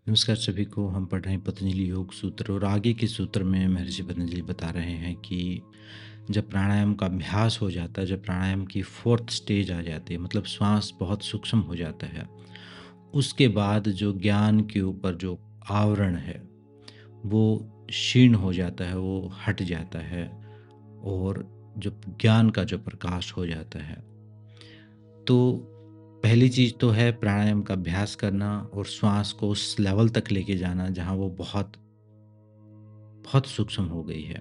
नमस्कार सभी को। हम पढ़ रहे हैं पतंजलि योग सूत्र और आगे के सूत्र में महर्षि पतंजलि बता रहे हैं कि जब प्राणायाम का अभ्यास हो जाता है, जब प्राणायाम की फोर्थ स्टेज आ जाती है, मतलब श्वास बहुत सूक्ष्म हो जाता है, उसके बाद जो ज्ञान के ऊपर जो आवरण है वो क्षीण हो जाता है, वो हट जाता है और जो ज्ञान का जो प्रकाश हो जाता है। तो पहली चीज़ तो है प्राणायाम का अभ्यास करना और श्वास को उस लेवल तक लेके जाना जहाँ वो बहुत बहुत सूक्ष्म हो गई है।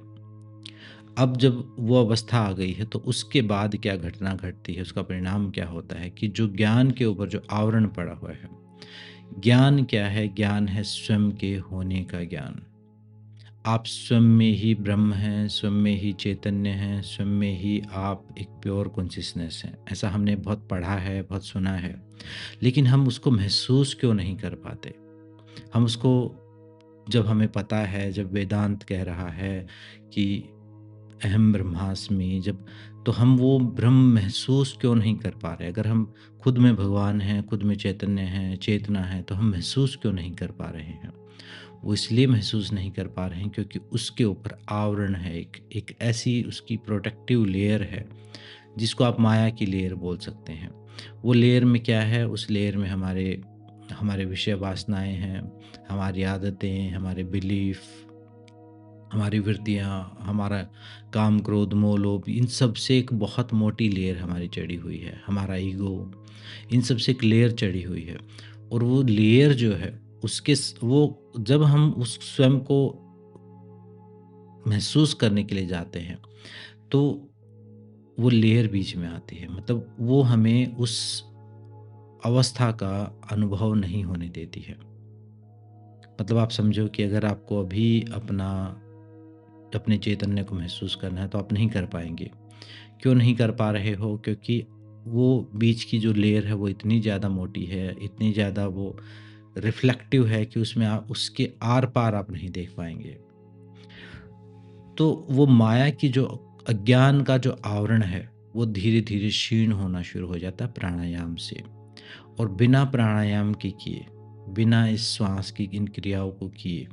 अब जब वो अवस्था आ गई है तो उसके बाद क्या घटना घटती है, उसका परिणाम क्या होता है कि जो ज्ञान के ऊपर जो आवरण पड़ा हुआ है, ज्ञान क्या है? ज्ञान है स्वयं के होने का ज्ञान। आप स्वयं में ही ब्रह्म हैं, स्वयं में ही चैतन्य हैं, स्वयं में ही आप एक प्योर कॉन्शियसनेस हैं। ऐसा हमने बहुत पढ़ा है, बहुत सुना है, लेकिन हम उसको महसूस क्यों नहीं कर पाते? हम उसको जब हमें पता है, जब वेदांत कह रहा है कि अहम ब्रह्मास्मि, जब तो हम वो ब्रह्म महसूस क्यों नहीं कर पा रहे? अगर हम खुद में भगवान हैं, खुद में चैतन्य हैं, चेतना है, तो हम महसूस क्यों नहीं कर पा रहे हैं? वो इसलिए महसूस नहीं कर पा रहे हैं क्योंकि उसके ऊपर आवरण है, एक ऐसी उसकी प्रोटेक्टिव लेयर है, जिसको आप माया की लेयर बोल सकते हैं। वो लेयर में क्या है? उस लेयर में हमारे हमारे विषय वासनाएँ हैं, हमारी आदतें, हमारे बिलीफ, हमारी वृत्तियाँ, हमारा काम, क्रोध, मोह, लोभ, इन सब से एक बहुत मोटी लेयर हमारी चढ़ी हुई है। हमारा ईगो, इन सब से एक लेयर चढ़ी हुई है और वो लेयर जो है उसके वो जब हम उस स्वयं को महसूस करने के लिए जाते हैं, तो वो लेयर बीच में आती है। मतलब वो हमें उस अवस्था का अनुभव नहीं होने देती है। मतलब आप समझो कि अगर आपको अभी अपने चैतन्य को महसूस करना है तो आप नहीं कर पाएँगे। क्यों नहीं कर पा रहे हो? क्योंकि वो बीच की जो लेयर है वो इतनी ज़्यादा मोटी है, इतनी ज़्यादा वो रिफ्लेक्टिव है कि उसमें आप उसके आर-पार आप नहीं देख पाएँगे। तो वो माया की जो अज्ञान का जो आवरण है, वो धीरे-धीरे क्षीण होना शुरू हो जाता है प्राणायाम से। और बिना प्राणायाम के किए, बिना इस श्वास की इन क्रियाओं को किए,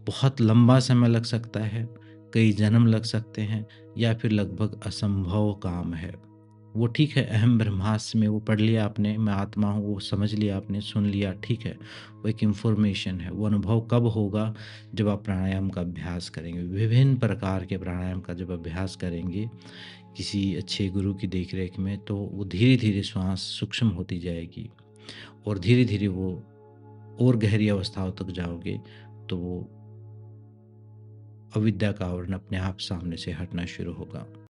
बहुत लंबा समय लग सकता है, कई जन्म लग सकते हैं या फिर लगभग असंभव काम है। वो ठीक है, अहम ब्रह्मास्मि में वो पढ़ लिया आपने, मैं आत्मा हूँ, वो समझ लिया आपने, सुन लिया, ठीक है। वो एक इन्फॉर्मेशन है, वो अनुभव कब होगा? जब आप प्राणायाम का अभ्यास करेंगे। विभिन्न प्रकार के प्राणायाम का जब अभ्यास करेंगे, किसी अच्छे गुरु की देख-रेख में, तो वो धीरे-धीरे श्वास सूक्ष्म होती जाएगी और धीरे-धीरे वो और गहरी अवस्थाओं तक जाओगे, तो वो अविद्या का आवरण अपने आप सामने से हटना शुरू होगा।